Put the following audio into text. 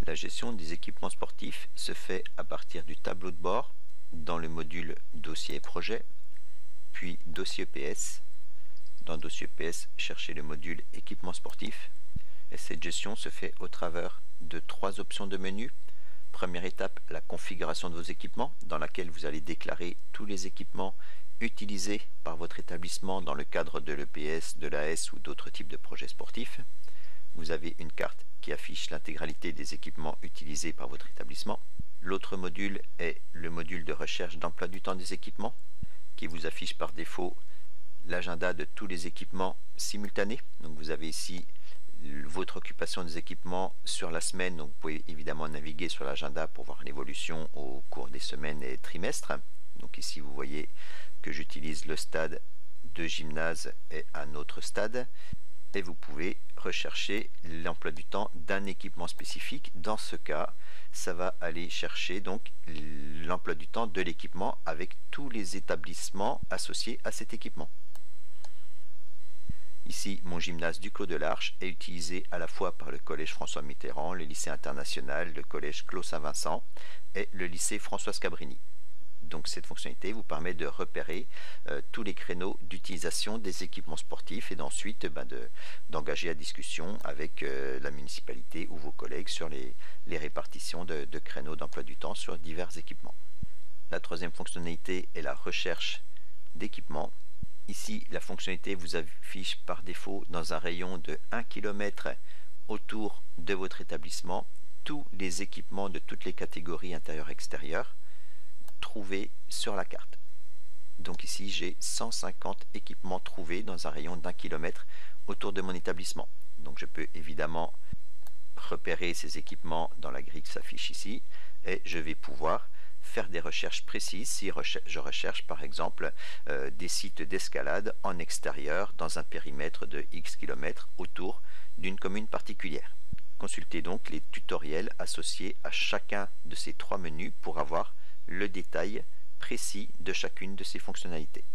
La gestion des équipements sportifs se fait à partir du tableau de bord dans le module Dossier et projet, puis Dossier EPS. Dans Dossier EPS, cherchez le module Équipements sportifs. Et cette gestion se fait au travers de 3 options de menu. Première étape, la configuration de vos équipements, dans laquelle vous allez déclarer tous les équipements utilisés par votre établissement dans le cadre de l'EPS, de l'AS ou d'autres types de projets sportifs. Vous avez une carte qui affiche l'intégralité des équipements utilisés par votre établissement. L'autre module est le module de recherche d'emploi du temps des équipements, qui vous affiche par défaut l'agenda de tous les équipements simultanés. Donc vous avez ici votre occupation des équipements sur la semaine, donc vous pouvez évidemment naviguer sur l'agenda pour voir l'évolution au cours des semaines et trimestres. Donc ici vous voyez que j'utilise le stade de gymnase et un autre stade, et vous pouvez rechercher l'emploi du temps d'un équipement spécifique. Dans ce cas, ça va aller chercher donc l'emploi du temps de l'équipement avec tous les établissements associés à cet équipement. Ici, mon gymnase du Clos de l'Arche est utilisé à la fois par le collège François Mitterrand, le lycée international, le collège Clos Saint-Vincent et le lycée Françoise Cabrini. Donc cette fonctionnalité vous permet de repérer tous les créneaux d'utilisation des équipements sportifs et d'ensuite d'engager la discussion avec la municipalité ou vos collègues sur les répartitions de créneaux d'emploi du temps sur divers équipements. La troisième fonctionnalité est la recherche d'équipements. Ici, la fonctionnalité vous affiche par défaut dans un rayon de 1 km autour de votre établissement tous les équipements de toutes les catégories intérieures-extérieures trouvés sur la carte. Donc ici, j'ai 150 équipements trouvés dans un rayon d'1 km autour de mon établissement. Donc je peux évidemment repérer ces équipements dans la grille qui s'affiche ici et je vais pouvoir faire des recherches précises si je recherche par exemple des sites d'escalade en extérieur dans un périmètre de X km autour d'une commune particulière. Consultez donc les tutoriels associés à chacun de ces 3 menus pour avoir le détail précis de chacune de ces fonctionnalités.